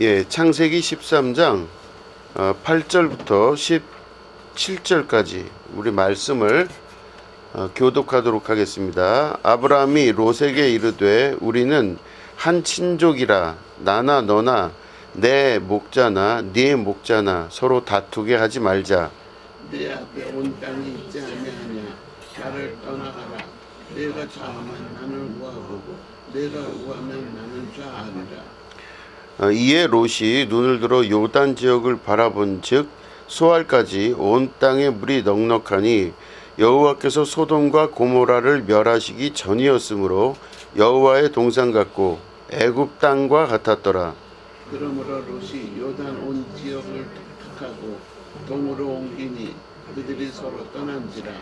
예, 창세기 13장 8절부터 17절까지 우리 말씀을 교독하도록 하겠습니다. 아브라함이 롯에게 이르되 우리는 한 친족이라 나나 너나 내 목자나 네 목자나 서로 다투게 하지 말자. 내 앞에 온 땅이 있지 아니하냐. 나를 떠나가라. 내가 좌하면 나는 우하고 내가 우하면 나는 좌하리라. 이에 롯이 눈을 들어 요단 지역을 바라본즉 소알까지 온 땅에 물이 넉넉하니 여호와께서 소돔과 고모라를 멸하시기 전이었으므로 여호와의 동산 같고 애굽 땅과 같았더라. 그러므로 롯이 요단 온 지역을 택하고 동으로 옮기니 그들이 서로 떠난지라.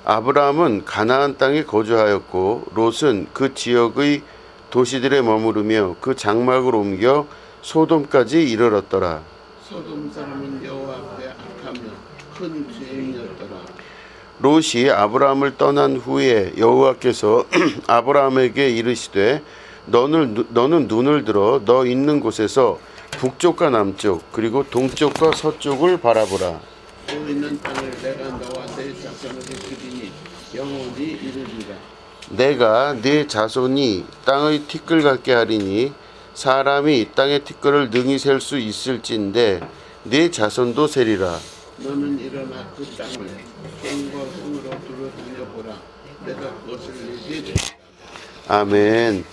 아브라함은 가나안 땅에 거주하였고 롯은 그 지역의 도시들에 머무르며 그 장막을 옮겨 소돔까지 이르렀더라. 소돔 사람은 여호와 앞에 악하며 큰 죄인이었더라. 롯이 아브라함을 떠난 후에 여호와께서 아브라함에게 이르시되 너는 눈을 들어 너 있는 곳에서 북쪽과 남쪽 그리고 동쪽과 서쪽을 바라보라. 보이는 땅을 내가 너와 내 자손에게 주리니 영원히 이르리라. 내가 네 자손이 땅의 티끌 같게 하리니 사람이 땅의 티끌을 능히 셀 수 있을진데 네 자손도 세리라. 너는 일어나 그 땅을 갱과 손으로 두루 다녀보라. 내가 그것을 내게 아멘.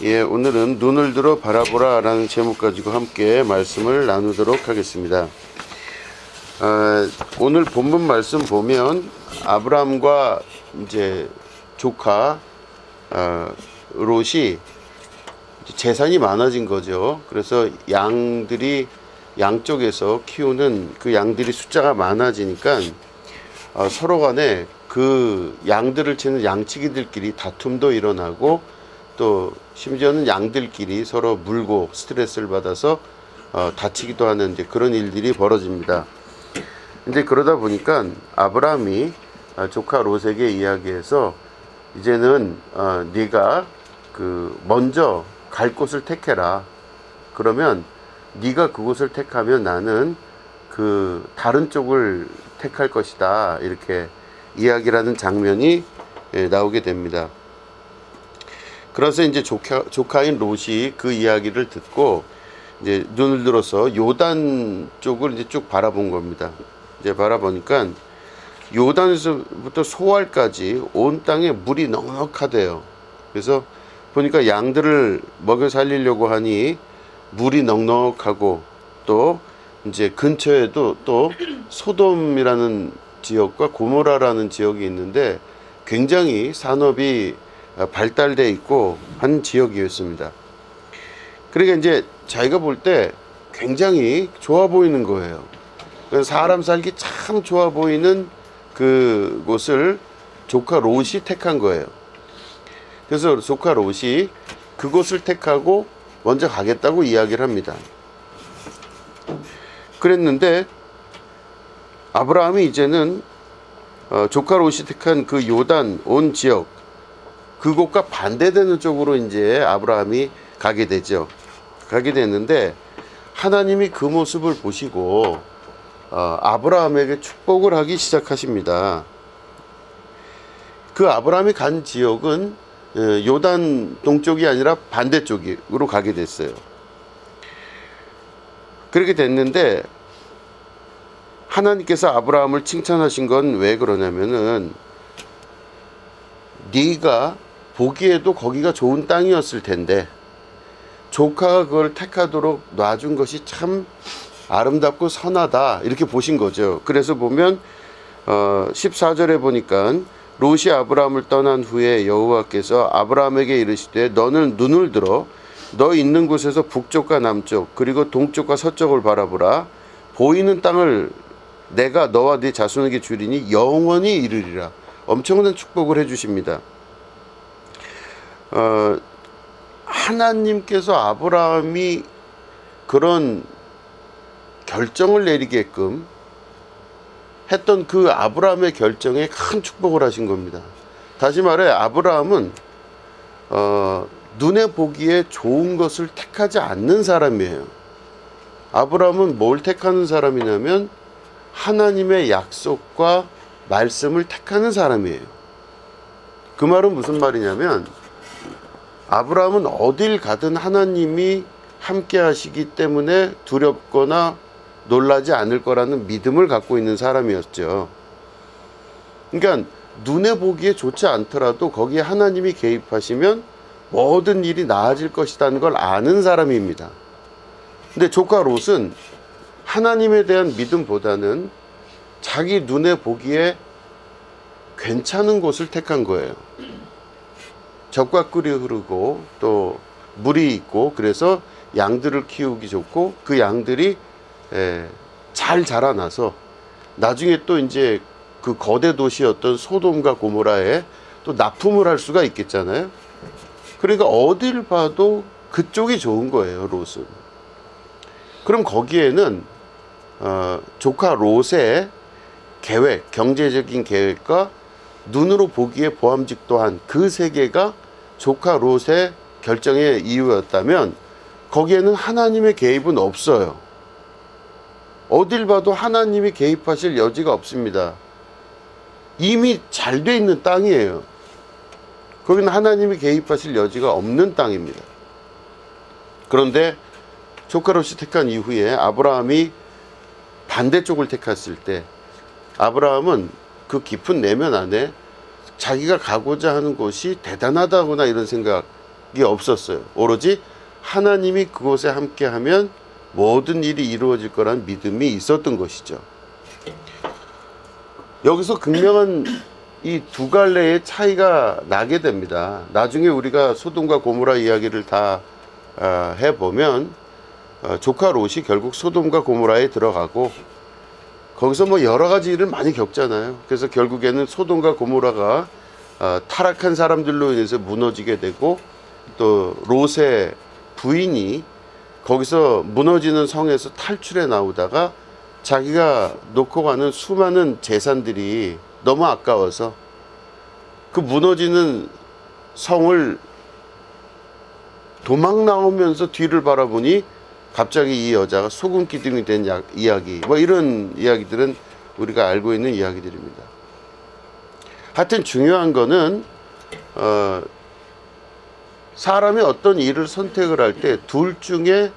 예, 오늘은 눈을 들어 바라보라 라는 제목 가지고 함께 말씀을 나누도록 하겠습니다. 오늘 본문 말씀 보면 아브라함과 이제 조카 롯이 재산이 많아진 거죠. 그래서 양쪽에서 키우는 그 양들이 숫자가 많아지니까 서로 간에 그 양들을 치는 양치기들끼리 다툼도 일어나고 또 심지어는 양들끼리 서로 물고 스트레스를 받아서 다치기도 하는 이제 그런 일들이 벌어집니다. 이제 그러다 보니까 아브라함이 조카 롯에게 이야기해서 이제는 네가 그 먼저 갈 곳을 택해라. 그러면 네가 그곳을 택하면 나는 그 다른 쪽을 택할 것이다. 이렇게 이야기를 하는 장면이 나오게 됩니다. 그래서 이제 조카인 롯이 그 이야기를 듣고 이제 눈을 들어서 요단 쪽을 이제 쭉 바라본 겁니다. 이제 바라보니까 요단에서부터 소알까지 온 땅에 물이 넉넉하대요. 그래서 보니까 양들을 먹여 살리려고 하니 물이 넉넉하고 또 이제 근처에도 또 소돔이라는 지역과 고모라라는 지역이 있는데 굉장히 산업이 발달돼 있고 한 지역이었습니다. 그러니까 이제 자기가 볼 때 굉장히 좋아 보이는 거예요. 사람 살기 참 좋아 보이는 그곳을 조카 롯이 택한 거예요. 그래서 조카 롯이 그곳을 택하고 먼저 가겠다고 이야기를 합니다. 그랬는데 아브라함이 이제는 조카 롯이 택한 그 요단 온 지역 그곳과 반대되는 쪽으로 이제 아브라함이 가게 되죠. 가게 됐는데 하나님이 그 모습을 보시고 아브라함에게 축복을 하기 시작하십니다. 그 아브라함이 간 지역은 요단 동쪽이 아니라 반대쪽으로 가게 됐어요. 그렇게 됐는데 하나님께서 아브라함을 칭찬하신 건 왜 그러냐면은 네가 보기에도 거기가 좋은 땅이었을 텐데 조카가 그걸 택하도록 놔준 것이 참 아름답고 선하다 이렇게 보신 거죠. 그래서 보면 14절에 보니까 롯이 아브라함을 떠난 후에 여호와께서 아브라함에게 이르시되 너는 눈을 들어 너 있는 곳에서 북쪽과 남쪽 그리고 동쪽과 서쪽을 바라보라. 보이는 땅을 내가 너와 네 자손에게 주리니 영원히 이르리라. 엄청난 축복을 해주십니다. 하나님께서 아브라함이 그런 결정을 내리게끔 했던 그 아브라함의 결정에 큰 축복을 하신 겁니다. 다시 말해 아브라함은 눈에 보기에 좋은 것을 택하지 않는 사람이에요. 아브라함은 뭘 택하는 사람이냐면 하나님의 약속과 말씀을 택하는 사람이에요. 그 말은 무슨 말이냐면 아브라함은 어딜 가든 하나님이 함께 하시기 때문에 두렵거나 놀라지 않을 거라는 믿음을 갖고 있는 사람이었죠. 그러니까 눈에 보기에 좋지 않더라도 거기에 하나님이 개입하시면 모든 일이 나아질 것이라는 걸 아는 사람입니다. 근데 조카 롯은 하나님에 대한 믿음보다는 자기 눈에 보기에 괜찮은 곳을 택한 거예요. 젖과 꿀이 흐르고 또 물이 있고 그래서 양들을 키우기 좋고 그 양들이 잘 자라나서 나중에 또 이제 그 거대 도시였던 소돔과 고모라에 또 납품을 할 수가 있겠잖아요. 그러니까 어딜 봐도 그쪽이 좋은 거예요, 롯은. 그럼 거기에는 조카 롯의 계획, 경제적인 계획과 눈으로 보기에 보암직도한 그 세 개가 조카 롯의 결정의 이유였다면 거기에는 하나님의 개입은 없어요. 어딜 봐도 하나님이 개입하실 여지가 없습니다. 이미 잘 돼 있는 땅이에요. 거기는 하나님이 개입하실 여지가 없는 땅입니다. 그런데 조카 롯이 택한 이후에 아브라함이 반대쪽을 택했을 때 아브라함은 그 깊은 내면 안에 자기가 가고자 하는 곳이 대단하다거나 이런 생각이 없었어요. 오로지 하나님이 그곳에 함께하면 모든 일이 이루어질 거란 믿음이 있었던 것이죠. 여기서 극명한 이 두 갈래의 차이가 나게 됩니다. 나중에 우리가 소돔과 고모라 이야기를 다 해보면 조카 롯이 결국 소돔과 고모라에 들어가고 거기서 뭐 여러 가지 일을 많이 겪잖아요. 그래서 결국에는 소돔과 고모라가 타락한 사람들로 인해서 무너지게 되고 또 롯의 부인이 거기서 무너지는 성에서 탈출해 나오다가 자기가 놓고 가는 수많은 재산들이 너무 아까워서 그 무너지는 성을 도망 나오면서 뒤를 바라보니 갑자기 이 여자가 소금 기둥이 된 이야기, 뭐 이런 이야기들은 우리가 알고 있는 이야기들입니다. 하여튼 중요한 거는 사람이 어떤 일을 선택을 할 때 둘 중에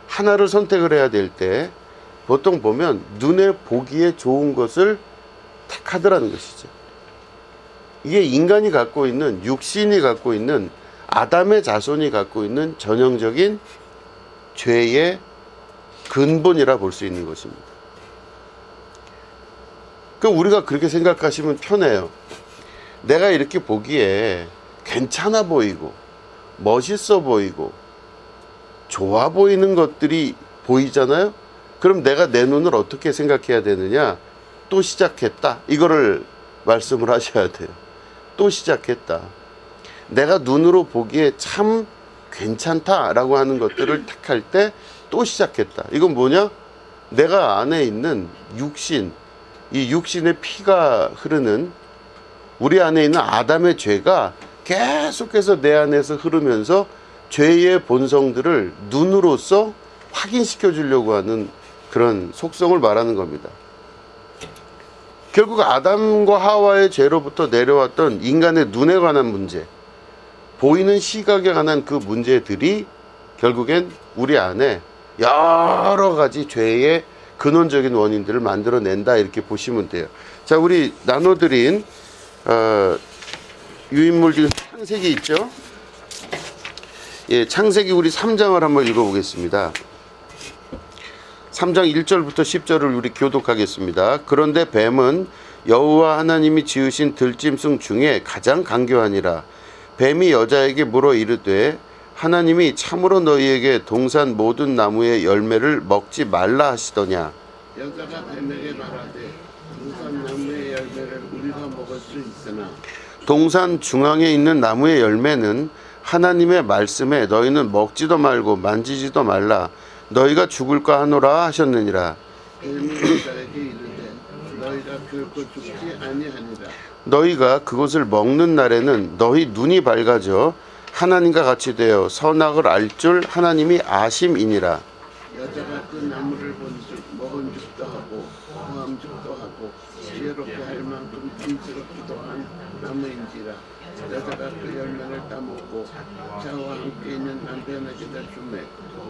하나를 선택을 해야 될 때 보통 보면 눈에 보기에 좋은 것을 택하더라는 것이죠. 이게 인간이 갖고 있는, 육신이 갖고 있는, 아담의 자손이 갖고 있는 전형적인 죄의 근본이라 볼 수 있는 것입니다. 그럼 우리가 그렇게 생각하시면 편해요. 내가 이렇게 보기에 괜찮아 보이고 멋있어 보이고 좋아 보이는 것들이 보이잖아요. 그럼 내가 내 눈을 어떻게 생각해야 되느냐? 또 시작했다. 이거를 말씀을 하셔야 돼요. 또 시작했다. 내가 눈으로 보기에 참 괜찮다라고 하는 것들을 택할 때 또 시작했다. 이건 뭐냐? 내가 안에 있는 육신, 이 육신의 피가 흐르는 우리 안에 있는 아담의 죄가 계속해서 내 안에서 흐르면서 죄의 본성들을 눈으로써 확인시켜 주려고 하는 그런 속성을 말하는 겁니다. 결국 아담과 하와의 죄로부터 내려왔던 인간의 눈에 관한 문제, 보이는 시각에 관한 그 문제들이 결국엔 우리 안에 여러 가지 죄의 근원적인 원인들을 만들어낸다, 이렇게 보시면 돼요. 자, 우리 나눠드린 유인물 중에 창세기 있죠? 예, 창세기 우리 3장을 한번 읽어보겠습니다. 3장 1절부터 10절을 우리 교독하겠습니다. 그런데 뱀은 여호와 하나님이 지으신 들짐승 중에 가장 간교하니라. 뱀이 여자에게 물어 이르되 하나님이 참으로 너희에게 동산 모든 나무의 열매를 먹지 말라 하시더냐. 여자가 뱀에게 말하되 동산 나무의 열매를 우리가 먹을 수 있으나 동산 중앙에 있는 나무의 열매는 하나님의 말씀에 너희는 먹지도 말고 만지지도 말라. 너희가 죽을까 하노라 하셨느니라. 뱀이 여자에게 이르되 너희가 결코 죽지 아니하니라. 너희가 그것을 먹는 날에는 너희 눈이 밝아져 하나님과 같이 되어 선악을 알 줄 하나님이 아심이니라. 여자가 그 나무를 먹은 죽도 하고 구함 죽도 하고 지혜롭게 할 만큼 탐스럽기도 한 나무인지라. 여자가 그 열매를 따먹고 자와 함께 있는 남편에게다 주매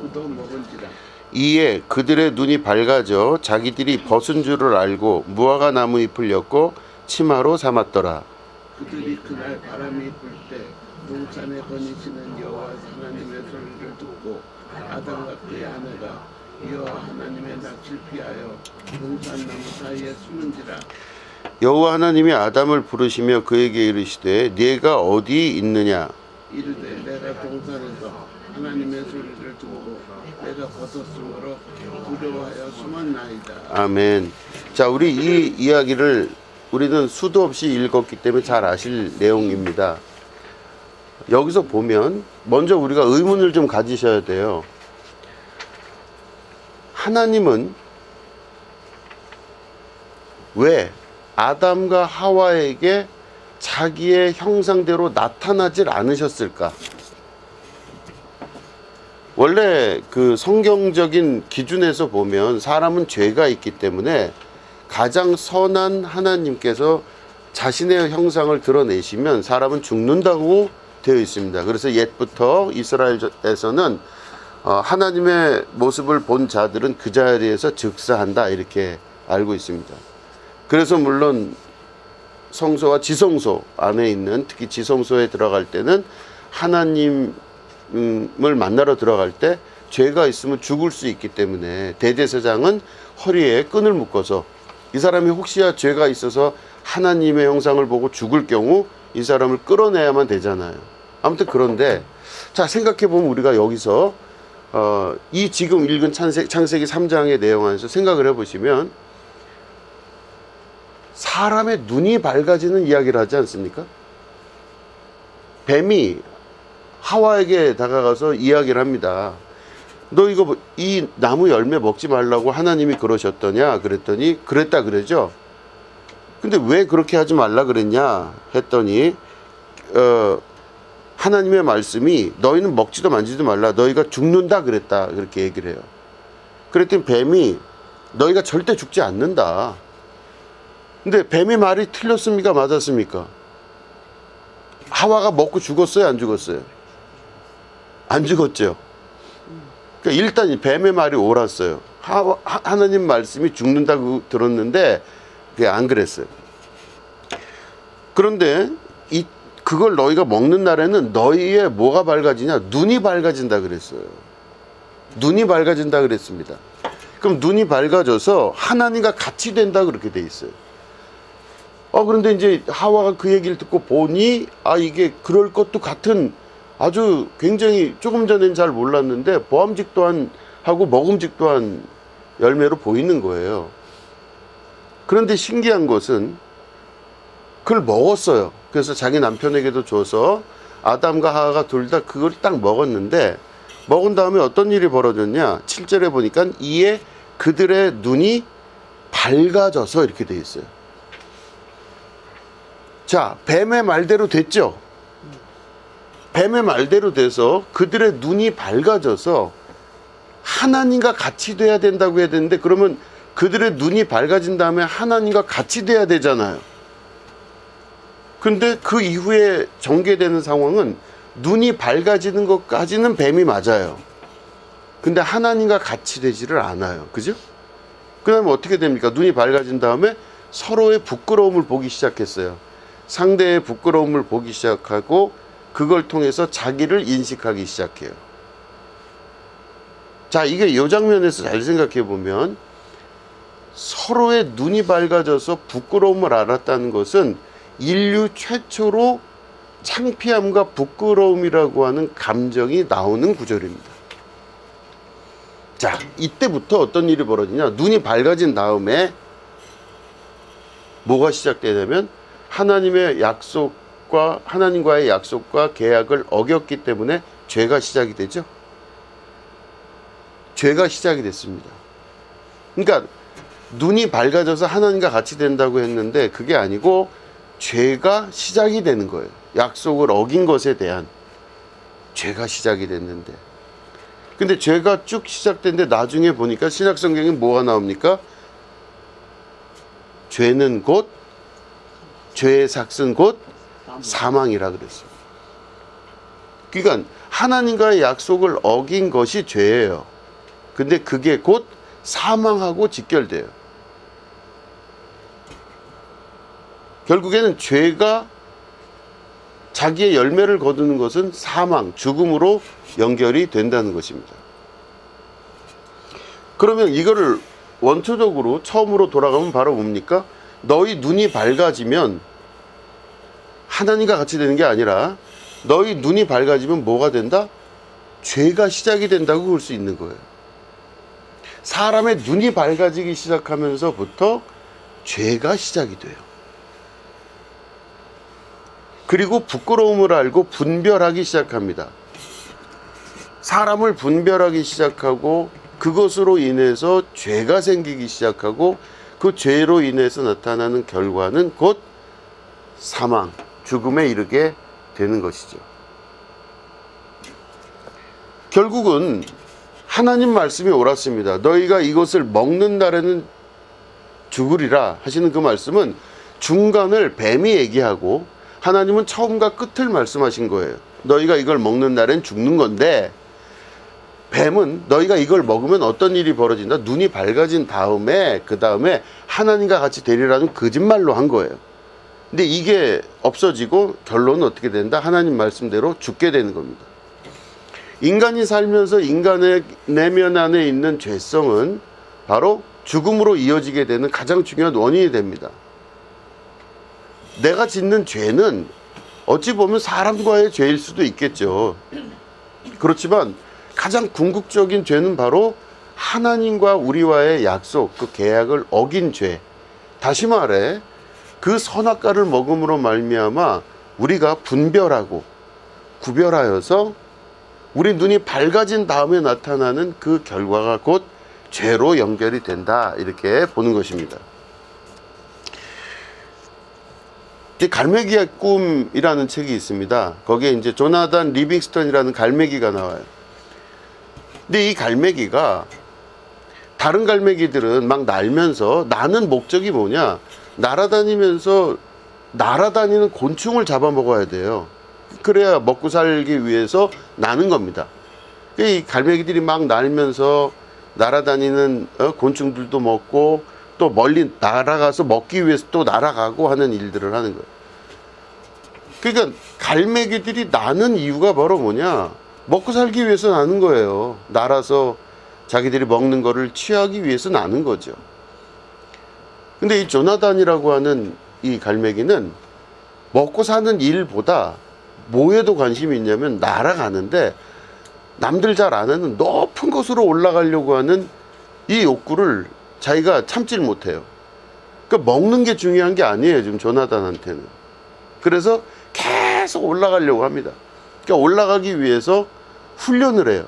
그도 먹은지라. 이에 그들의 눈이 밝아져 자기들이 벗은 줄을 알고 무화과 나무 잎을 엮고 치마로 삼았더라. 그들이 그날 바람이 불 때 동산에 거니시는 여호와 하나님의 소리를 듣고 아담과 그의 아내가 여호와 하나님의 낯을 피하여 동산나무 사이에 숨은지라. 여호와 하나님이 아담을 부르시며 그에게 이르시되 네가 어디 있느냐. 이르되 내가 동산에서 하나님의 소리를 듣고 내가 벗었으므로 두려워하여 숨었나이다. 아멘. 자, 우리 이 이야기를 우리는 수도 없이 읽었기 때문에 잘 아실 내용입니다. 여기서 보면 먼저 우리가 의문을 좀 가지셔야 돼요. 하나님은 왜 아담과 하와에게 자기의 형상대로 나타나질 않으셨을까? 원래 그 성경적인 기준에서 보면 사람은 죄가 있기 때문에 가장 선한 하나님께서 자신의 형상을 드러내시면 사람은 죽는다고 되어 있습니다. 그래서 옛부터 이스라엘에서는 하나님의 모습을 본 자들은 그 자리에서 즉사한다 이렇게 알고 있습니다. 그래서 물론 성소와 지성소 안에 있는 특히 지성소에 들어갈 때는 하나님을 만나러 들어갈 때 죄가 있으면 죽을 수 있기 때문에 대제사장은 허리에 끈을 묶어서 이 사람이 혹시야 죄가 있어서 하나님의 형상을 보고 죽을 경우 이 사람을 끌어내야만 되잖아요. 아무튼 그런데 자 생각해보면 우리가 여기서 이 지금 읽은 창세기 3장의 내용 안에서 생각을 해보시면 사람의 눈이 밝아지는 이야기를 하지 않습니까? 뱀이 하와에게 다가가서 이야기를 합니다. 너 이거 이 나무 열매 먹지 말라고 하나님이 그러셨더냐 그랬더니 그랬다 그러죠. 근데 왜 그렇게 하지 말라 그랬냐 했더니 하나님의 말씀이 너희는 먹지도 만지도 말라 너희가 죽는다 그랬다 그렇게 얘기를 해요. 그랬더니 뱀이 너희가 절대 죽지 않는다. 근데 뱀의 말이 틀렸습니까 맞았습니까? 하와가 먹고 죽었어요 안 죽었어요? 안 죽었죠. 그러니까 일단 뱀의 말이 옳았어요. 하나님 말씀이 죽는다고 들었는데 그게 안 그랬어요. 그런데 그걸 너희가 먹는 날에는 너희의 뭐가 밝아지냐? 눈이 밝아진다 그랬어요. 눈이 밝아진다 그랬습니다. 그럼 눈이 밝아져서 하나님과 같이 된다 그렇게 돼 있어요. 그런데 이제 하와가 그 얘기를 듣고 보니 이게 그럴 것도 같은 아주 굉장히 조금 전엔 잘 몰랐는데 보암직도 하고 먹음직도 한 열매로 보이는 거예요. 그런데 신기한 것은 그걸 먹었어요. 그래서 자기 남편에게도 줘서 아담과 하와가 둘 다 그걸 딱 먹었는데 먹은 다음에 어떤 일이 벌어졌냐 7절에 보니까 이에 그들의 눈이 밝아져서 이렇게 돼 있어요. 자, 뱀의 말대로 됐죠. 뱀의 말대로 돼서 그들의 눈이 밝아져서 하나님과 같이 돼야 된다고 해야 되는데 그러면 그들의 눈이 밝아진 다음에 하나님과 같이 돼야 되잖아요. 근데 그 이후에 전개되는 상황은 눈이 밝아지는 것까지는 뱀이 맞아요. 근데 하나님과 같이 되지를 않아요. 그죠? 그 다음에 어떻게 됩니까? 눈이 밝아진 다음에 서로의 부끄러움을 보기 시작했어요. 상대의 부끄러움을 보기 시작하고 그걸 통해서 자기를 인식하기 시작해요. 자, 이게 이 장면에서 잘 생각해 보면 서로의 눈이 밝아져서 부끄러움을 알았다는 것은 인류 최초로 창피함과 부끄러움이라고 하는 감정이 나오는 구절입니다. 자, 이때부터 어떤 일이 벌어지냐? 눈이 밝아진 다음에 뭐가 시작되냐면 하나님과의 약속과 계약을 어겼기 때문에 죄가 시작이 되죠. 죄가 시작이 됐습니다. 그러니까 눈이 밝아져서 하나님과 같이 된다고 했는데 그게 아니고 죄가 시작이 되는 거예요. 약속을 어긴 것에 대한. 죄가 시작이 됐는데, 근데 죄가 쭉 시작됐는데 나중에 보니까 신약성경에 뭐가 나옵니까? 죄는 곧, 죄의 삭은 곧 사망이라 그랬어요. 그러니까 하나님과의 약속을 어긴 것이 죄예요. 근데 그게 곧 사망하고 직결돼요. 결국에는 죄가 자기의 열매를 거두는 것은 사망, 죽음으로 연결이 된다는 것입니다. 그러면 이거를 원초적으로 처음으로 돌아가면 바로 뭡니까? 너희 눈이 밝아지면 하나님과 같이 되는 게 아니라 너희 눈이 밝아지면 뭐가 된다? 죄가 시작이 된다고 볼 수 있는 거예요. 사람의 눈이 밝아지기 시작하면서부터 죄가 시작이 돼요. 그리고 부끄러움을 알고 분별하기 시작합니다. 사람을 분별하기 시작하고 그것으로 인해서 죄가 생기기 시작하고 그 죄로 인해서 나타나는 결과는 곧 사망, 죽음에 이르게 되는 것이죠. 결국은 하나님 말씀이 옳았습니다. 너희가 이것을 먹는 날에는 죽으리라 하시는 그 말씀은 중간을 뱀이 얘기하고 하나님은 처음과 끝을 말씀하신 거예요. 너희가 이걸 먹는 날엔 죽는 건데, 뱀은 너희가 이걸 먹으면 어떤 일이 벌어진다? 눈이 밝아진 다음에 그 다음에 하나님과 같이 되리라는 거짓말로 한 거예요. 근데 이게 없어지고 결론은 어떻게 된다? 하나님 말씀대로 죽게 되는 겁니다. 인간이 살면서 인간의 내면 안에 있는 죄성은 바로 죽음으로 이어지게 되는 가장 중요한 원인이 됩니다. 내가 짓는 죄는 어찌 보면 사람과의 죄일 수도 있겠죠. 그렇지만 가장 궁극적인 죄는 바로 하나님과 우리와의 약속, 그 계약을 어긴 죄. 다시 말해 그 선악과를 먹음으로 말미암아 우리가 분별하고 구별하여서 우리 눈이 밝아진 다음에 나타나는 그 결과가 곧 죄로 연결이 된다, 이렇게 보는 것입니다. 갈매기의 꿈이라는 책이 있습니다. 거기에 이제 조나단 리빙스턴이라는 갈매기가 나와요. 근데 이 갈매기가 다른 갈매기들은 막 날면서, 나는 목적이 뭐냐? 날아다니면서 날아다니는 곤충을 잡아먹어야 돼요. 그래야 먹고 살기 위해서 나는 겁니다. 이 갈매기들이 막 날면서 날아다니는 곤충들도 먹고 또 멀리 날아가서 먹기 위해서 또 날아가고 하는 일들을 하는 거예요. 그러니까 갈매기들이 나는 이유가 바로 뭐냐? 먹고 살기 위해서 나는 거예요. 날아서 자기들이 먹는 거를 취하기 위해서 나는 거죠. 근데 이 조나단이라고 하는 이 갈매기는 먹고 사는 일보다 뭐에도 관심이 있냐면 날아가는데 남들 잘 안 하는 높은 곳으로 올라가려고 하는 이 욕구를 자기가 참질 못해요. 그러니까 먹는 게 중요한 게 아니에요, 지금 조나단한테는. 그래서 계속 올라가려고 합니다. 그러니까 올라가기 위해서 훈련을 해요.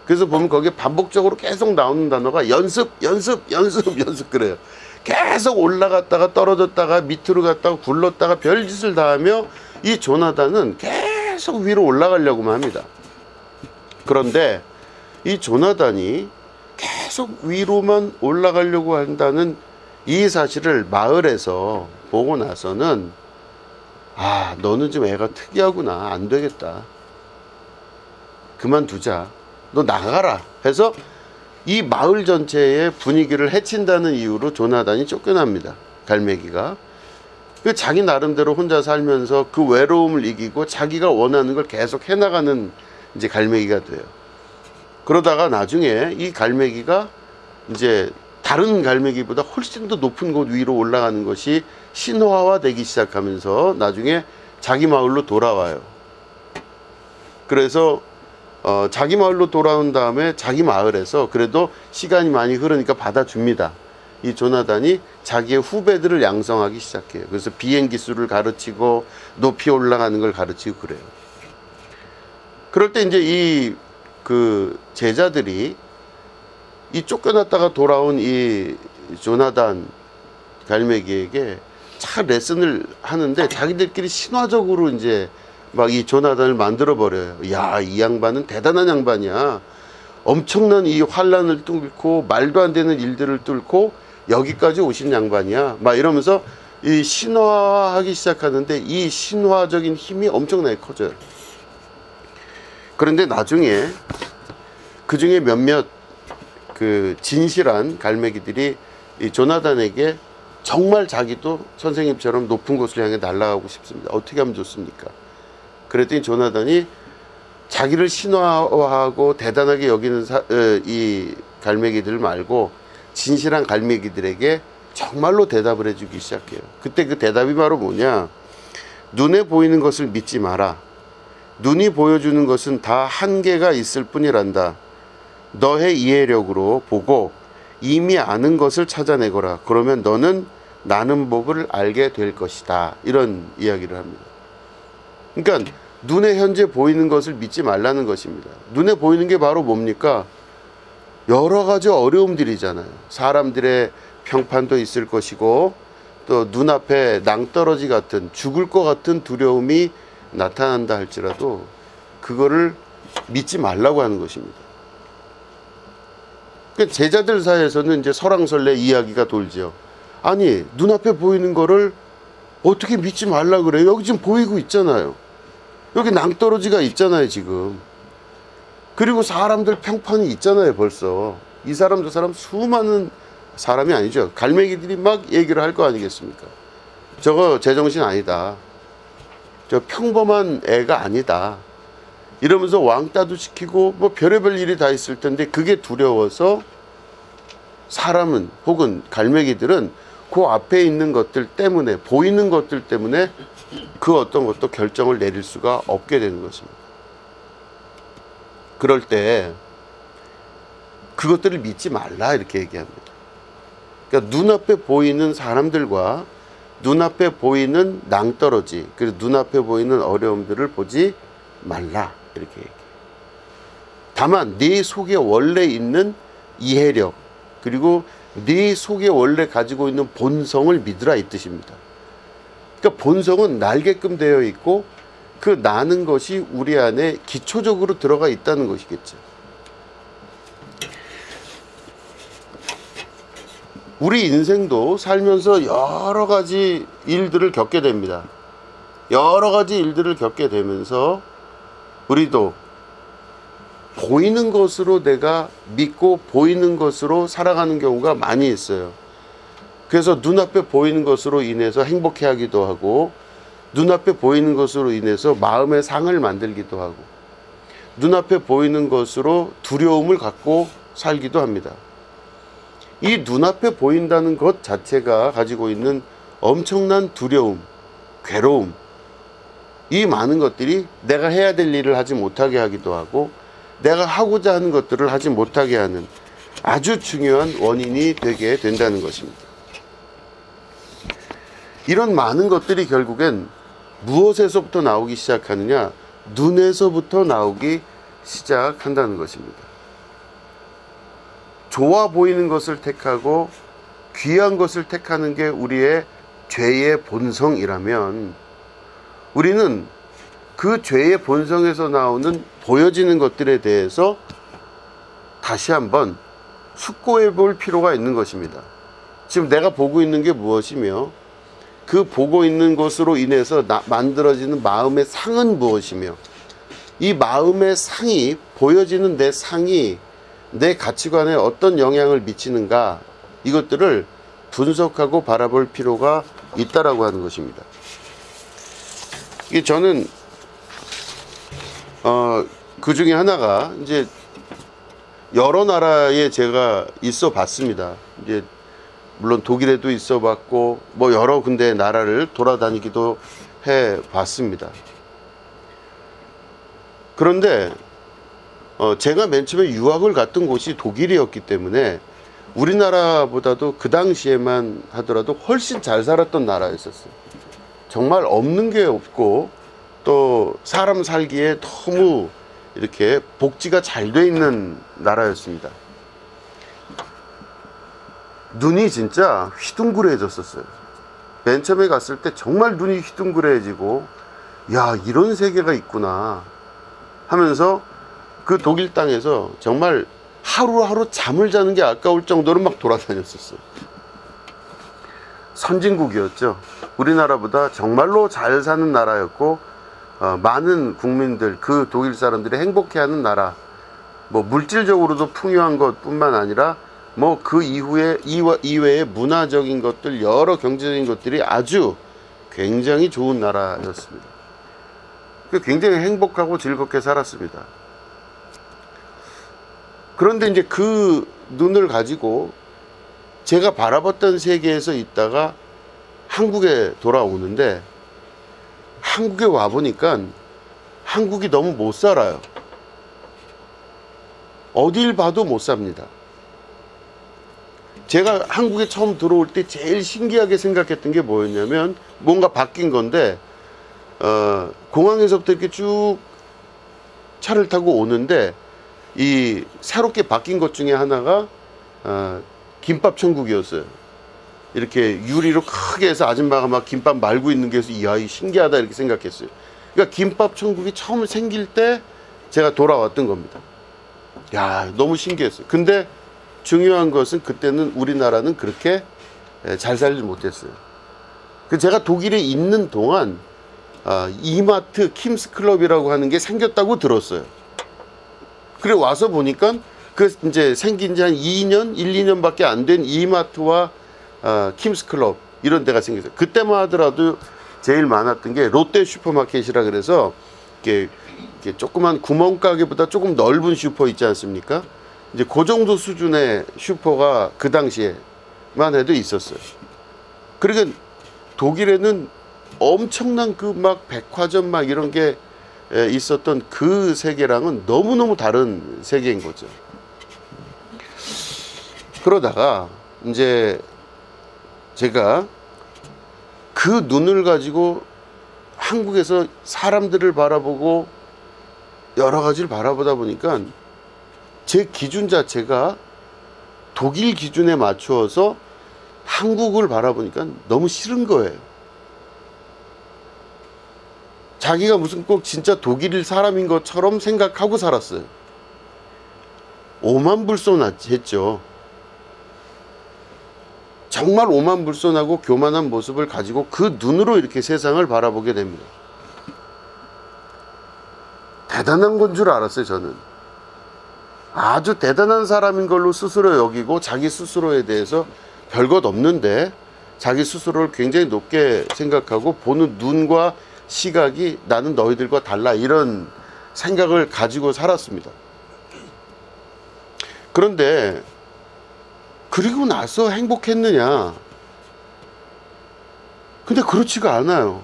그래서 보면 거기에 반복적으로 계속 나오는 단어가 연습, 연습, 연습, 연습 그래요. 계속 올라갔다가 떨어졌다가 밑으로 갔다가 굴렀다가 별짓을 다 하며 이 조나단은 계속 위로 올라가려고만 합니다. 그런데 이 조나단이 계속 위로만 올라가려고 한다는 이 사실을 마을에서 보고 나서는, 아, 너는 좀 애가 특이하구나. 안 되겠다. 그만두자. 너 나가라. 해서 이 마을 전체의 분위기를 해친다는 이유로 조나단이 쫓겨납니다. 갈매기가. 자기 나름대로 혼자 살면서 그 외로움을 이기고 자기가 원하는 걸 계속 해나가는 이제 갈매기가 돼요. 그러다가 나중에 이 갈매기가 이제 다른 갈매기보다 훨씬 더 높은 곳 위로 올라가는 것이 신화화되기 시작하면서 나중에 자기 마을로 돌아와요. 그래서 자기 마을로 돌아온 다음에 자기 마을에서 그래도 시간이 많이 흐르니까 받아줍니다. 이 조나단이 자기의 후배들을 양성하기 시작해요. 그래서 비행 기술을 가르치고 높이 올라가는 걸 가르치고 그래요. 그럴 때 이제 그 제자들이 이 쫓겨났다가 돌아온 이 조나단 갈매기에게 차 레슨을 하는데 자기들끼리 신화적으로 이제 막 이 조나단을 만들어 버려요. 야, 이 양반은 대단한 양반이야. 엄청난 이 환란을 뚫고 말도 안 되는 일들을 뚫고 여기까지 오신 양반이야. 막 이러면서 이 신화하기 시작하는데 이 신화적인 힘이 엄청나게 커져요. 그런데 나중에 그 중에 몇몇 그 진실한 갈매기들이 이 조나단에게 정말 자기도 선생님처럼 높은 곳을 향해 날아가고 싶습니다. 어떻게 하면 좋습니까? 그랬더니 조나단이 자기를 신화하고 대단하게 여기는 이 갈매기들 말고 진실한 갈매기들에게 정말로 대답을 해주기 시작해요. 그때 그 대답이 바로 뭐냐? 눈에 보이는 것을 믿지 마라. 눈이 보여주는 것은 다 한계가 있을 뿐이란다. 너의 이해력으로 보고 이미 아는 것을 찾아내거라. 그러면 너는 나는 법을 알게 될 것이다. 이런 이야기를 합니다. 그러니까 눈에 현재 보이는 것을 믿지 말라는 것입니다. 눈에 보이는 게 바로 뭡니까? 여러 가지 어려움들이잖아요. 사람들의 평판도 있을 것이고 또 눈앞에 낭떠러지 같은 죽을 것 같은 두려움이 나타난다 할지라도 그거를 믿지 말라고 하는 것입니다. 그러니까 제자들 사이에서는 이제 설왕설래 이야기가 돌죠. 아니, 눈앞에 보이는 거를 어떻게 믿지 말라 그래요? 여기 지금 보이고 있잖아요. 여기 낭떠러지가 있잖아요, 지금. 그리고 사람들 평판이 있잖아요, 벌써. 이 사람 저 사람 수많은 사람이 아니죠. 갈매기들이 막 얘기를 할 거 아니겠습니까? 저거 제정신 아니다. 저 평범한 애가 아니다. 이러면서 왕따도 시키고 뭐 별의별 일이 다 있을 텐데 그게 두려워서 사람은 혹은 갈매기들은 그 앞에 있는 것들 때문에 보이는 것들 때문에 그 어떤 것도 결정을 내릴 수가 없게 되는 것입니다. 그럴 때 그것들을 믿지 말라 이렇게 얘기합니다. 그러니까 눈앞에 보이는 사람들과 눈앞에 보이는 낭떠러지 그리고 눈앞에 보이는 어려움들을 보지 말라 이렇게 얘기해요. 다만 네 속에 원래 있는 이해력 그리고 네 속에 원래 가지고 있는 본성을 믿으라 이 뜻입니다. 그러니까 본성은 날게끔 되어 있고 그 나는 것이 우리 안에 기초적으로 들어가 있다는 것이겠죠. 우리 인생도 살면서 여러 가지 일들을 겪게 됩니다. 여러 가지 일들을 겪게 되면서 우리도 보이는 것으로 내가 믿고 보이는 것으로 살아가는 경우가 많이 있어요. 그래서 눈앞에 보이는 것으로 인해서 행복해하기도 하고 눈앞에 보이는 것으로 인해서 마음의 상을 만들기도 하고 눈앞에 보이는 것으로 두려움을 갖고 살기도 합니다. 이 눈앞에 보인다는 것 자체가 가지고 있는 엄청난 두려움, 괴로움, 이 많은 것들이 내가 해야 될 일을 하지 못하게 하기도 하고 내가 하고자 하는 것들을 하지 못하게 하는 아주 중요한 원인이 되게 된다는 것입니다. 이런 많은 것들이 결국엔 무엇에서부터 나오기 시작하느냐? 눈에서부터 나오기 시작한다는 것입니다. 좋아 보이는 것을 택하고 귀한 것을 택하는 게 우리의 죄의 본성이라면 우리는 그 죄의 본성에서 나오는 보여지는 것들에 대해서 다시 한번 숙고해 볼 필요가 있는 것입니다. 지금 내가 보고 있는 게 무엇이며 그 보고 있는 것으로 인해서 만들어지는 마음의 상은 무엇이며 이 마음의 상이 보여지는 내 상이 내 가치관에 어떤 영향을 미치는가 이것들을 분석하고 바라볼 필요가 있다라고 하는 것입니다. 이게 저는 그 중에 하나가 이제 여러 나라에 제가 있어 봤습니다. 이제 물론 독일에도 있어 봤고 뭐 여러 군데 나라를 돌아다니기도 해 봤습니다. 그런데 제가 맨 처음에 유학을 갔던 곳이 독일이었기 때문에 우리나라보다도 그 당시에만 하더라도 훨씬 잘 살았던 나라였었어요. 정말 없는 게 없고 또 사람 살기에 너무 이렇게 복지가 잘 돼 있는 나라였습니다. 눈이 진짜 휘둥그레해졌었어요. 맨 처음에 갔을 때 정말 눈이 휘둥그레해지고 야, 이런 세계가 있구나 하면서 그 독일 땅에서 정말 하루하루 잠을 자는 게 아까울 정도로 막 돌아다녔었어요. 선진국이었죠. 우리나라보다 정말로 잘 사는 나라였고, 많은 국민들, 그 독일 사람들이 행복해하는 나라, 뭐 물질적으로도 풍요한 것뿐만 아니라 뭐 그 이후에 이외의 문화적인 것들, 여러 경제적인 것들이 아주 굉장히 좋은 나라였습니다. 굉장히 행복하고 즐겁게 살았습니다. 그런데 이제 그 눈을 가지고 제가 바라봤던 세계에서 있다가 한국에 돌아오는데, 한국에 와보니까 한국이 너무 못 살아요. 어딜 봐도 못 삽니다. 제가 한국에 처음 들어올 때 제일 신기하게 생각했던 게 뭐였냐면, 뭔가 바뀐 건데, 공항에서부터 이렇게 쭉 차를 타고 오는데, 이 새롭게 바뀐 것 중에 하나가 김밥 천국이었어요. 이렇게 유리로 크게 해서 아줌마가 막 김밥 말고 있는 게, 이야, 이 신기하다 이렇게 생각했어요. 그러니까 김밥 천국이 처음 생길 때 제가 돌아왔던 겁니다. 야, 너무 신기했어요. 근데 중요한 것은 그때는 우리나라는 그렇게 잘 살지 못했어요. 제가 독일에 있는 동안 이마트, 킴스클럽이라고 하는 게 생겼다고 들었어요. 그래 와서 보니까 그 이제 생긴 지 한 2년, 1, 2년밖에 안 된 이마트와 킴스클럽 이런 데가 생겼어요. 그때만 하더라도 제일 많았던 게 롯데 슈퍼마켓이라 그래서 이렇게 조그만 구멍가게보다 조금 넓은 슈퍼 있지 않습니까? 이제 그 정도 수준의 슈퍼가 그 당시에만 해도 있었어요. 그러니까 독일에는 엄청난 그 막 백화점 막 이런 게 있었던 그 세계랑은 너무너무 다른 세계인 거죠. 그러다가 이제 제가 그 눈을 가지고 한국에서 사람들을 바라보고 여러 가지를 바라보다 보니까 제 기준 자체가 독일 기준에 맞추어서 한국을 바라보니까 너무 싫은 거예요. 자기가 무슨 꼭 진짜 독일 사람인 것처럼 생각하고 살았어요. 오만불손했죠. 정말 오만불손하고 교만한 모습을 가지고 그 눈으로 이렇게 세상을 바라보게 됩니다. 대단한 건 줄 알았어요, 저는. 아주 대단한 사람인 걸로 스스로 여기고 자기 스스로에 대해서 별것 없는데 자기 스스로를 굉장히 높게 생각하고 보는 눈과 시각이 나는 너희들과 달라, 이런 생각을 가지고 살았습니다. 그런데 그리고 나서 행복했느냐? 근데 그렇지가 않아요.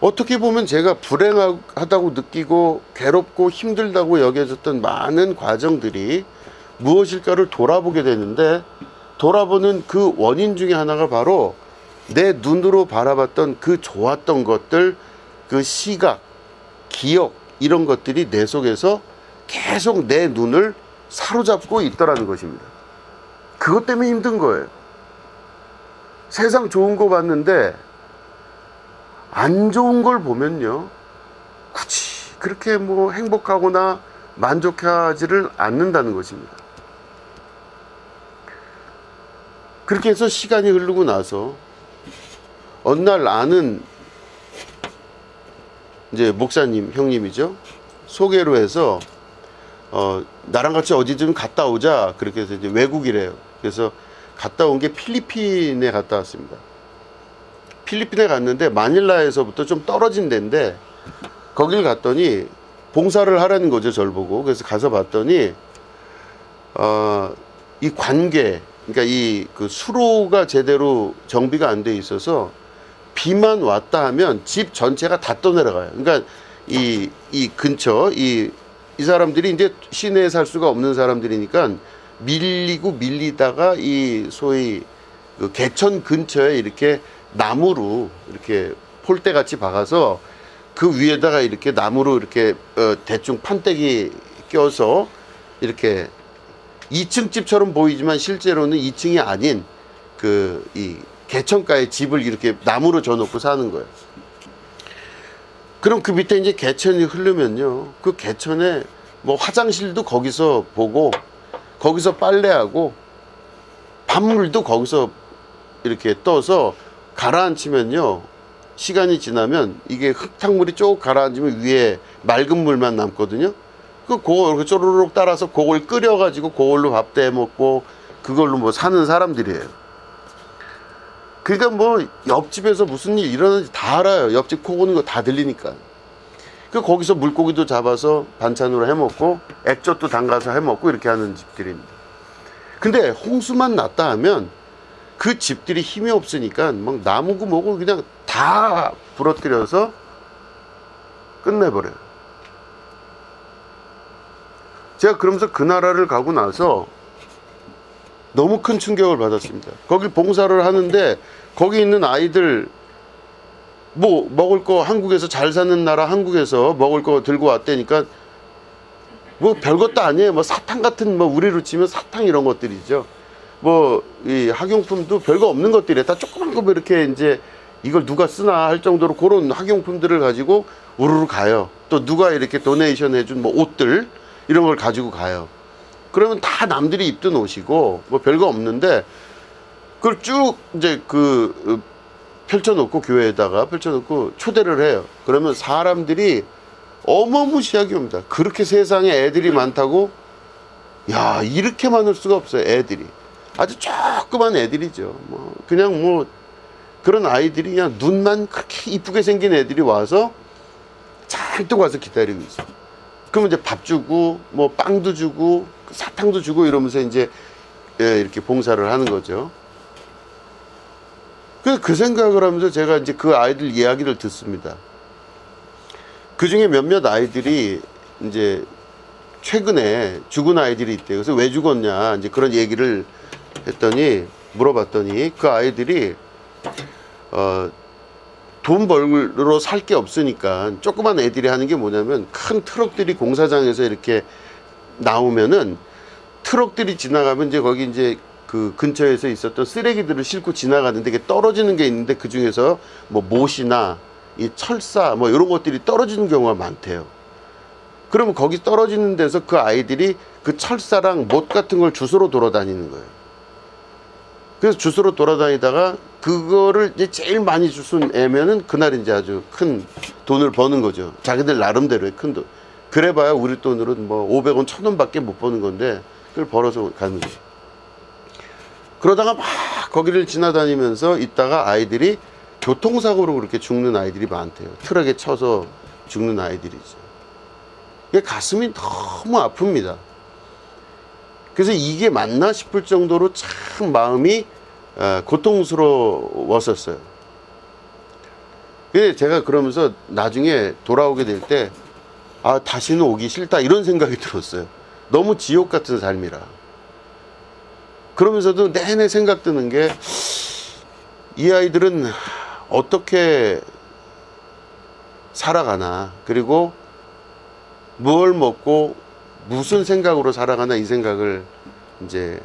어떻게 보면 제가 불행하다고 느끼고 괴롭고 힘들다고 여겨졌던 많은 과정들이 무엇일까를 돌아보게 되는데, 돌아보는 그 원인 중에 하나가 바로 내 눈으로 바라봤던 그 좋았던 것들, 그 시각, 기억, 이런 것들이 내 속에서 계속 내 눈을 사로잡고 있더라는 것입니다. 그것 때문에 힘든 거예요. 세상 좋은 거 봤는데 안 좋은 걸 보면요, 굳이 그렇게 뭐 행복하거나 만족하지를 않는다는 것입니다. 그렇게 해서 시간이 흐르고 나서 어느 날 아는 이제 목사님, 형님이죠, 소개로 해서 나랑 같이 어디 좀 갔다 오자, 그렇게 해서 이제 외국이래요. 그래서 갔다 온 게 필리핀에 갔다 왔습니다. 필리핀에 갔는데 마닐라에서부터 좀 떨어진 데인데 거길 갔더니 봉사를 하라는 거죠, 저를 보고. 그래서 가서 봤더니 이 관계, 그러니까 이 그 수로가 제대로 정비가 안 돼 있어서 비만 왔다 하면 집 전체가 다 떠내려가요. 그러니까 이 근처 이 사람들이 이제 시내에 살 수가 없는 사람들이니까 밀리다가 이 소위 그 개천 근처에 이렇게 나무로 이렇게 폴대 같이 박아서 그 위에다가 이렇게 나무로 이렇게 대충 판때기 껴서 이렇게 2층 집처럼 보이지만 실제로는 2층이 아닌 그 이 개천가에 집을 이렇게 나무로 져놓고 사는 거예요. 그럼 그 밑에 이제 개천이 흐르면요. 그 개천에 뭐 화장실도 거기서 보고, 거기서 빨래하고, 밥물도 거기서 이렇게 떠서 가라앉히면요. 시간이 지나면 이게 흙탕물이 쭉 가라앉으면 위에 맑은 물만 남거든요. 그거 이렇게 쪼르륵 따라서 그걸 끓여가지고 그걸로 밥 대 먹고 그걸로 뭐 사는 사람들이에요. 그러니까 뭐 옆집에서 무슨 일 일어나는지 다 알아요. 옆집 코 고는 거 다 들리니까. 그 거기서 물고기도 잡아서 반찬으로 해 먹고 액젓도 담가서 해 먹고 이렇게 하는 집들입니다. 근데 홍수만 났다 하면 그 집들이 힘이 없으니까 막 나무고 뭐고 그냥 다 부러뜨려서 끝내버려요. 제가 그러면서 그 나라를 가고 나서 너무 큰 충격을 받았습니다. 거기 봉사를 하는데 거기 있는 아이들 뭐 먹을 거 한국에서 잘 사는 나라 한국에서 먹을 거 들고 왔다니까 뭐 별것도 아니에요. 뭐 사탕 같은 뭐 우리로 치면 사탕 이런 것들이죠. 뭐 이 학용품도 별거 없는 것들이에요. 다 조그만 거 이렇게 이제 이걸 누가 쓰나 할 정도로 그런 학용품들을 가지고 우르르 가요. 또 누가 이렇게 도네이션 해준 뭐 옷들 이런 걸 가지고 가요. 그러면 다 남들이 입던 옷이고 뭐 별거 없는데 그걸 쭉 이제 그 펼쳐놓고 교회에다가 펼쳐놓고 초대를 해요. 그러면 사람들이 어마무시하게 옵니다. 그렇게 세상에 애들이 많다고? 야, 이렇게 많을 수가 없어요. 애들이 아주 조그만 애들이죠. 뭐 그냥 뭐 그런 아이들이 그냥 눈만 그렇게 이쁘게 생긴 애들이 와서 잔뜩 와서 기다리고 있어요. 그러면 이제 밥 주고 뭐 빵도 주고 사탕도 주고 이러면서 이제 이렇게 봉사를 하는 거죠. 그래서 그 생각을 하면서 제가 이제 그 아이들 이야기를 듣습니다. 그 중에 몇몇 아이들이 이제 최근에 죽은 아이들이 있대요. 그래서 왜 죽었냐 이제 그런 얘기를 했더니 물어봤더니 그 아이들이 돈 벌러 살 게 없으니까 조그만 애들이 하는 게 뭐냐면 큰 트럭들이 공사장에서 이렇게 나오면은 트럭들이 지나가면 이제 거기 이제 그 근처에서 있었던 쓰레기들을 싣고 지나가는데 이게 떨어지는 게 있는데 그 중에서 뭐 못이나 이 철사 뭐 이런 것들이 떨어지는 경우가 많대요. 그러면 거기 떨어지는 데서 그 아이들이 그 철사랑 못 같은 걸 주스러 돌아다니는 거예요. 그래서 주스러 돌아다니다가 그거를 이제 제일 많이 주순 애면은 그날 이제 아주 큰 돈을 버는 거죠. 자기들 나름대로의 큰 돈. 그래봐야 우리 돈으로는 뭐 500원, 1000원밖에 못 버는 건데 그걸 벌어서 가는 거예요. 그러다가 막 거기를 지나다니면서 있다가 아이들이 교통사고로 그렇게 죽는 아이들이 많대요. 트럭에 쳐서 죽는 아이들이죠. 이게 가슴이 너무 아픕니다. 그래서 이게 맞나 싶을 정도로 참 마음이 고통스러웠었어요. 제가 그러면서 나중에 돌아오게 될 때 아, 다시는 오기 싫다 이런 생각이 들었어요. 너무 지옥 같은 삶이라. 그러면서도 내내 생각 드는 게 이 아이들은 어떻게 살아가나, 그리고 뭘 먹고 무슨 생각으로 살아가나 이 생각을 이제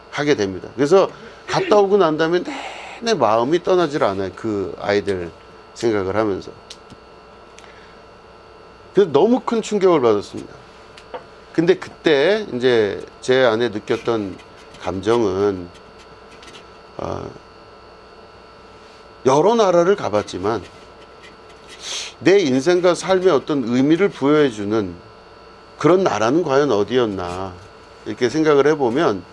하게 됩니다. 그래서 갔다 오고 난 다음에 내내 마음이 떠나질 않아요. 그 아이들 생각을 하면서. 그래서 너무 큰 충격을 받았습니다. 근데 그때 이제 제 안에 느꼈던 감정은 여러 나라를 가봤지만 내 인생과 삶에 어떤 의미를 부여해주는 그런 나라는 과연 어디였나 이렇게 생각을 해보면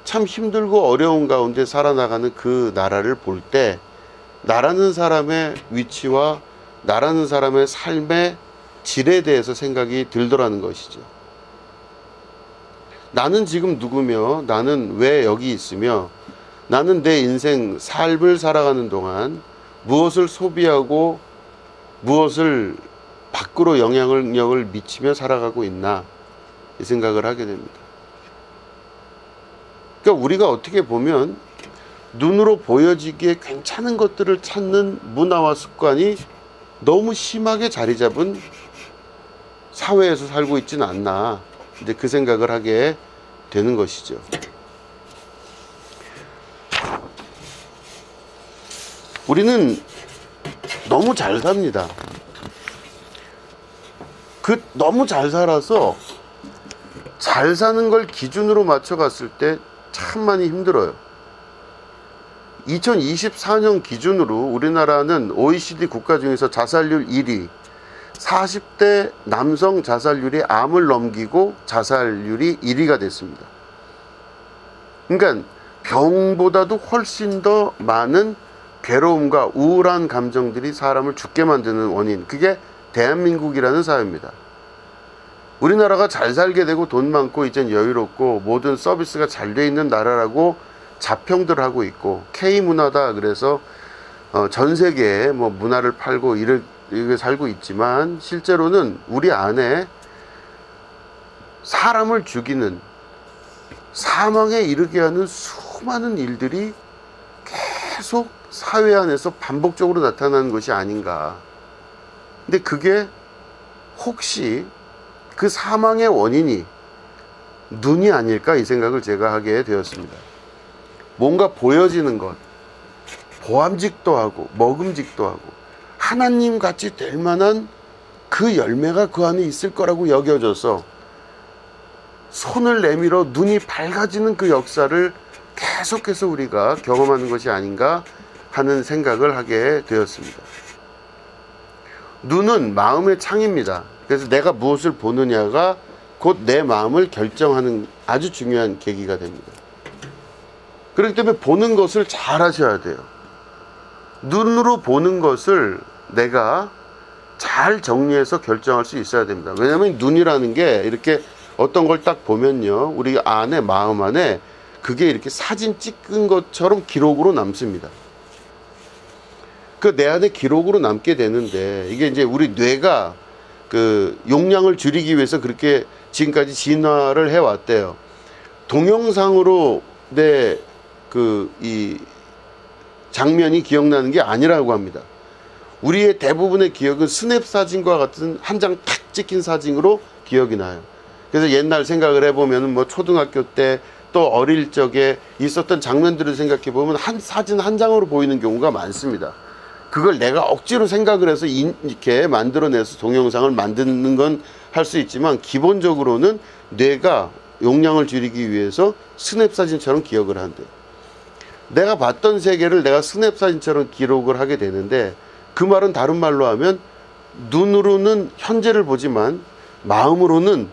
참 힘들고 어려운 가운데 살아나가는 그 나라를 볼 때 나라는 사람의 위치와 나라는 사람의 삶의 질에 대해서 생각이 들더라는 것이죠. 나는 지금 누구며 나는 왜 여기 있으며 나는 내 인생 삶을 살아가는 동안 무엇을 소비하고 무엇을 밖으로 영향력을 미치며 살아가고 있나 이 생각을 하게 됩니다. 그러니까 우리가 어떻게 보면 눈으로 보여지기에 괜찮은 것들을 찾는 문화와 습관이 너무 심하게 자리 잡은 사회에서 살고 있지는 않나 이제 그 생각을 하게 되는 것이죠. 우리는 너무 잘 삽니다. 너무 잘 살아서 잘 사는 걸 기준으로 맞춰갔을 때 참 많이 힘들어요. 2024년 기준으로 우리나라는 OECD 국가 중에서 자살률 1위, 40대 남성 자살률이 암을 넘기고 자살률이 1위가 됐습니다. 그러니까 병보다도 훨씬 더 많은 괴로움과 우울한 감정들이 사람을 죽게 만드는 원인, 그게 대한민국이라는 사회입니다. 우리나라가 잘 살게 되고 돈 많고 이젠 여유롭고 모든 서비스가 잘 돼 있는 나라라고 자평들 하고 있고 K문화다 그래서 전 세계에 뭐 문화를 팔고 이렇게 살고 있지만 실제로는 우리 안에 사람을 죽이는 사망에 이르게 하는 수많은 일들이 계속 사회 안에서 반복적으로 나타나는 것이 아닌가. 근데 그게 혹시 그 사망의 원인이 눈이 아닐까 이 생각을 제가 하게 되었습니다. 뭔가 보여지는 것, 보암직도 하고 먹음직도 하고 하나님 같이 될 만한 그 열매가 그 안에 있을 거라고 여겨져서 손을 내밀어 눈이 밝아지는 그 역사를 계속해서 우리가 경험하는 것이 아닌가 하는 생각을 하게 되었습니다. 눈은 마음의 창입니다. 그래서 내가 무엇을 보느냐가 곧 내 마음을 결정하는 아주 중요한 계기가 됩니다. 그렇기 때문에 보는 것을 잘 하셔야 돼요. 눈으로 보는 것을 내가 잘 정리해서 결정할 수 있어야 됩니다. 왜냐하면 눈이라는 게 이렇게 어떤 걸 딱 보면요, 우리 안에 마음 안에 그게 이렇게 사진 찍은 것처럼 기록으로 남습니다. 그 내 안에 기록으로 남게 되는데 이게 이제 우리 뇌가 그 용량을 줄이기 위해서 그렇게 지금까지 진화를 해왔대요. 동영상으로 내 이 장면이 기억나는 게 아니라고 합니다. 우리의 대부분의 기억은 스냅 사진과 같은 한 장 탁 찍힌 사진으로 기억이 나요. 그래서 옛날 생각을 해보면 뭐 초등학교 때 또 어릴 적에 있었던 장면들을 생각해 보면 한 사진 한 장으로 보이는 경우가 많습니다. 그걸 내가 억지로 생각을 해서 이렇게 만들어내서 동영상을 만드는 건 할 수 있지만 기본적으로는 뇌가 용량을 줄이기 위해서 스냅 사진처럼 기억을 한대요. 내가 봤던 세계를 내가 스냅 사진처럼 기록을 하게 되는데 그 말은 다른 말로 하면 눈으로는 현재를 보지만 마음으로는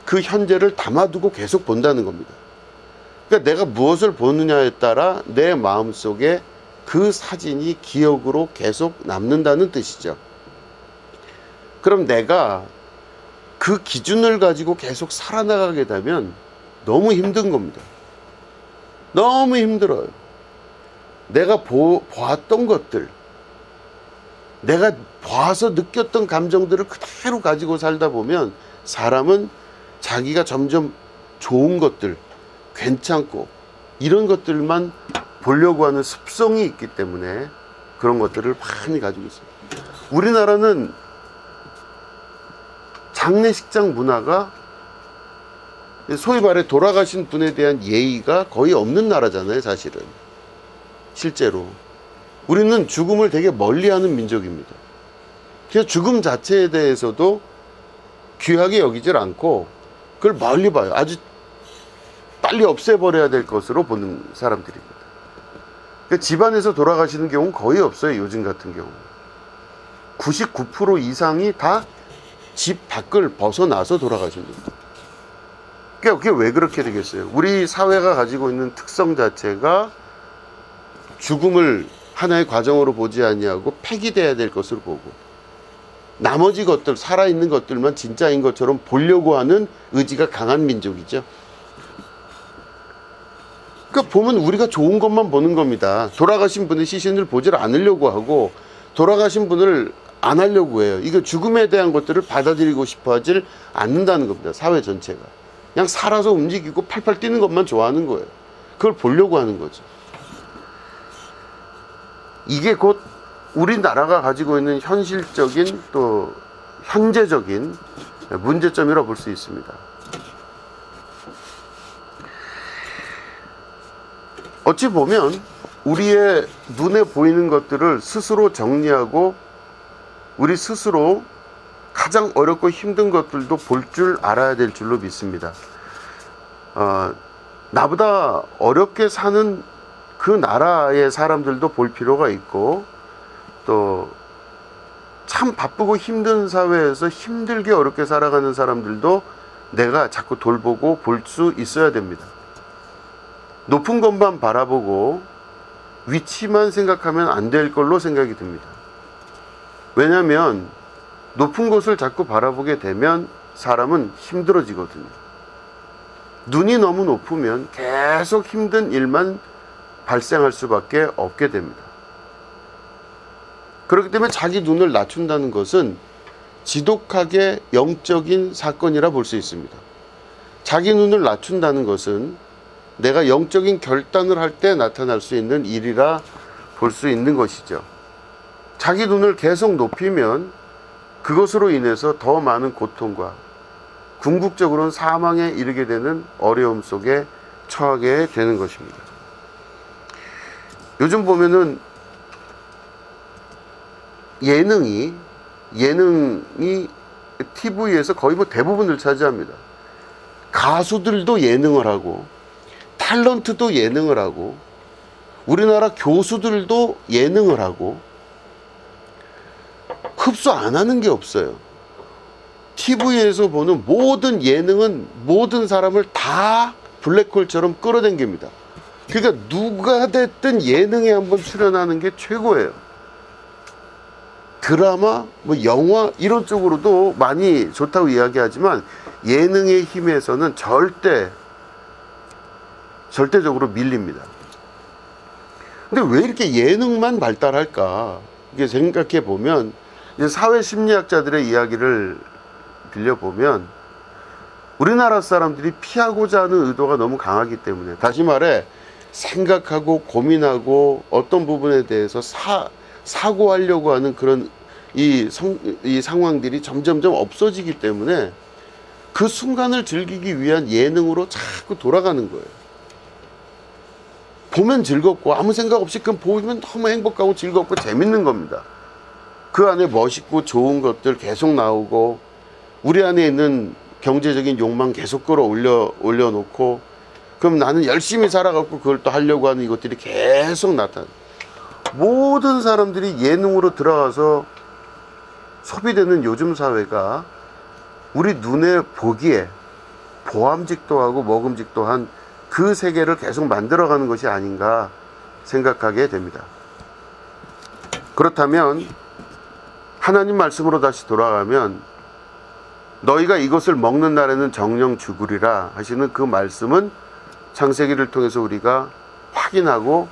그 현재를 담아두고 계속 본다는 겁니다. 그러니까 내가 무엇을 보느냐에 따라 내 마음속에 그 사진이 기억으로 계속 남는다는 뜻이죠. 그럼 내가 그 기준을 가지고 계속 살아나가게 되면 너무 힘든 겁니다. 너무 힘들어요. 내가 보았던 것들, 내가 봐서 느꼈던 감정들을 그대로 가지고 살다 보면 사람은 자기가 점점 좋은 것들, 괜찮고 이런 것들만 보려고 하는 습성이 있기 때문에 그런 것들을 많이 가지고 있습니다. 우리나라는 장례식장 문화가 소위 말해 돌아가신 분에 대한 예의가 거의 없는 나라잖아요, 사실은. 실제로 우리는 죽음을 되게 멀리하는 민족입니다. 그래서 죽음 자체에 대해서도 귀하게 여기질 않고 그걸 멀리 봐요. 아주 빨리 없애버려야 될 것으로 보는 사람들입니다. 그러니까 집안에서 돌아가시는 경우는 거의 없어요. 요즘 같은 경우 99% 이상이 다 집 밖을 벗어나서 돌아가십니다. 그러니까 그게 왜 그렇게 되겠어요? 우리 사회가 가지고 있는 특성 자체가 죽음을 하나의 과정으로 보지 아니하고 폐기돼야 될 것으로 보고 나머지 것들, 살아있는 것들만 진짜인 것처럼 보려고 하는 의지가 강한 민족이죠. 그러니까 보면 우리가 좋은 것만 보는 겁니다. 돌아가신 분의 시신을 보질 않으려고 하고 돌아가신 분을 안 하려고 해요. 이거 죽음에 대한 것들을 받아들이고 싶어 하질 않는다는 겁니다. 사회 전체가. 그냥 살아서 움직이고 팔팔 뛰는 것만 좋아하는 거예요. 그걸 보려고 하는 거죠. 이게 곧 우리나라가 가지고 있는 현실적인 또 현재적인 문제점이라고 볼 수 있습니다. 어찌 보면 우리의 눈에 보이는 것들을 스스로 정리하고 우리 스스로 가장 어렵고 힘든 것들도 볼 줄 알아야 될 줄로 믿습니다. 나보다 어렵게 사는 그 나라의 사람들도 볼 필요가 있고, 또 참 바쁘고 힘든 사회에서 힘들게 어렵게 살아가는 사람들도 내가 자꾸 돌보고 볼 수 있어야 됩니다. 높은 것만 바라보고 위치만 생각하면 안 될 걸로 생각이 듭니다. 왜냐하면 높은 곳을 자꾸 바라보게 되면 사람은 힘들어지거든요. 눈이 너무 높으면 계속 힘든 일만 발생할 수밖에 없게 됩니다. 그렇기 때문에 자기 눈을 낮춘다는 것은 지독하게 영적인 사건이라 볼 수 있습니다. 자기 눈을 낮춘다는 것은 내가 영적인 결단을 할 때 나타날 수 있는 일이라 볼 수 있는 것이죠. 자기 눈을 계속 높이면 그것으로 인해서 더 많은 고통과 궁극적으로는 사망에 이르게 되는 어려움 속에 처하게 되는 것입니다. 요즘 보면은 예능이 TV에서 거의 뭐 대부분을 차지합니다. 가수들도 예능을 하고 탤런트도 예능을 하고 우리나라 교수들도 예능을 하고 흡수 안 하는 게 없어요. TV에서 보는 모든 예능은 모든 사람을 다 블랙홀처럼 끌어당깁니다. 그러니까 누가 됐든 예능에 한번 출연하는 게 최고예요. 드라마, 뭐 영화 이런 쪽으로도 많이 좋다고 이야기하지만 예능의 힘에서는 절대적으로 밀립니다. 근데 왜 이렇게 예능만 발달할까? 이게 생각해 보면 사회 심리학자들의 이야기를 빌려보면 우리나라 사람들이 피하고자 하는 의도가 너무 강하기 때문에, 다시 말해 생각하고 고민하고 어떤 부분에 대해서 사고하려고 하는 그런 이 상황들이 점점점 없어지기 때문에 그 순간을 즐기기 위한 예능으로 자꾸 돌아가는 거예요. 보면 즐겁고 아무 생각 없이 그럼 보면 너무 행복하고 즐겁고 재밌는 겁니다. 그 안에 멋있고 좋은 것들 계속 나오고 우리 안에 있는 경제적인 욕망 계속 올려놓고 그럼 나는 열심히 살아갖고 그걸 또 하려고 하는 이것들이 계속 나타나. 모든 사람들이 예능으로 들어가서 소비되는 요즘 사회가 우리 눈에 보기에 보암직도 하고 먹음직도 한 그 세계를 계속 만들어가는 것이 아닌가 생각하게 됩니다. 그렇다면 하나님 말씀으로 다시 돌아가면 너희가 이것을 먹는 날에는 정령 죽으리라 하시는 그 말씀은 창세기를 통해서 우리가 확인하고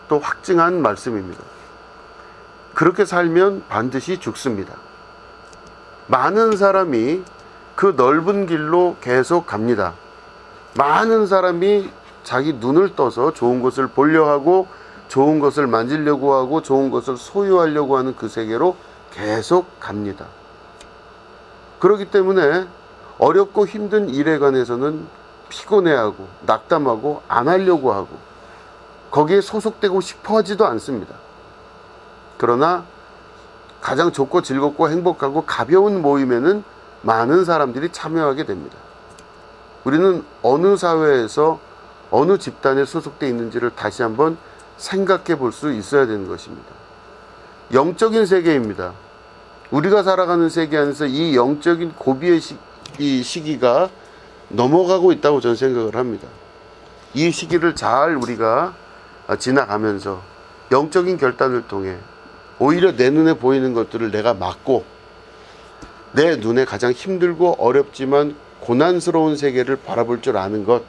또 확증한 말씀입니다. 그렇게 살면 반드시 죽습니다. 많은 사람이 그 넓은 길로 계속 갑니다. 많은 사람이 자기 눈을 떠서 좋은 것을 보려 하고 좋은 것을 만지려고 하고 좋은 것을 소유하려고 하는 그 세계로 계속 갑니다. 그렇기 때문에 어렵고 힘든 일에 관해서는 피곤해하고 낙담하고 안 하려고 하고 거기에 소속되고 싶어 하지도 않습니다. 그러나 가장 좋고 즐겁고 행복하고 가벼운 모임에는 많은 사람들이 참여하게 됩니다. 우리는 어느 사회에서 어느 집단에 소속되어 있는지를 다시 한번 생각해 볼 수 있어야 되는 것입니다. 영적인 세계입니다. 우리가 살아가는 세계 안에서 이 영적인 고비의 시기가 넘어가고 있다고 저는 생각을 합니다. 이 시기를 잘 우리가 지나가면서 영적인 결단을 통해 오히려 내 눈에 보이는 것들을 내가 막고 내 눈에 가장 힘들고 어렵지만 고난스러운 세계를 바라볼 줄 아는 것,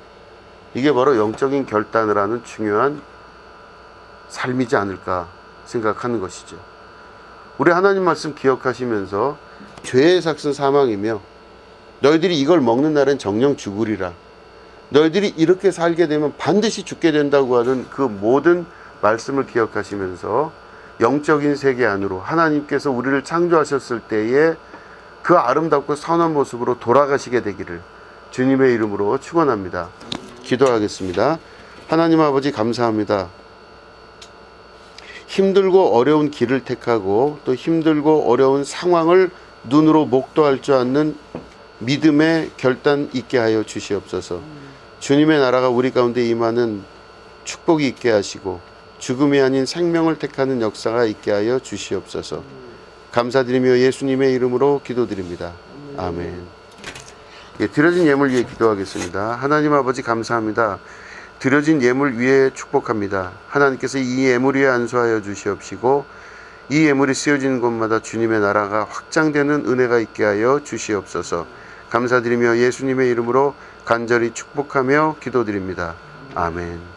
이게 바로 영적인 결단을 하는 중요한 삶이지 않을까 생각하는 것이죠. 우리 하나님 말씀 기억하시면서 죄의 삭은 사망이며 너희들이 이걸 먹는 날엔 정령 죽으리라, 너희들이 이렇게 살게 되면 반드시 죽게 된다고 하는 그 모든 말씀을 기억하시면서 영적인 세계 안으로 하나님께서 우리를 창조하셨을 때에 그 아름답고 선한 모습으로 돌아가시게 되기를 주님의 이름으로 축원합니다. 기도하겠습니다. 하나님 아버지 감사합니다. 힘들고 어려운 길을 택하고 또 힘들고 어려운 상황을 눈으로 목도할 줄 아는 믿음의 결단 있게 하여 주시옵소서. 주님의 나라가 우리 가운데 임하는 축복이 있게 하시고 죽음이 아닌 생명을 택하는 역사가 있게 하여 주시옵소서. 감사드리며 예수님의 이름으로 기도드립니다. 아멘. 예, 드려진 예물 위해 기도하겠습니다. 하나님 아버지 감사합니다. 드려진 예물 위에 축복합니다. 하나님께서 이 예물 위에 안수하여 주시옵시고 이 예물이 쓰여지는 곳마다 주님의 나라가 확장되는 은혜가 있게 하여 주시옵소서. 감사드리며 예수님의 이름으로 간절히 축복하며 기도드립니다. 아멘.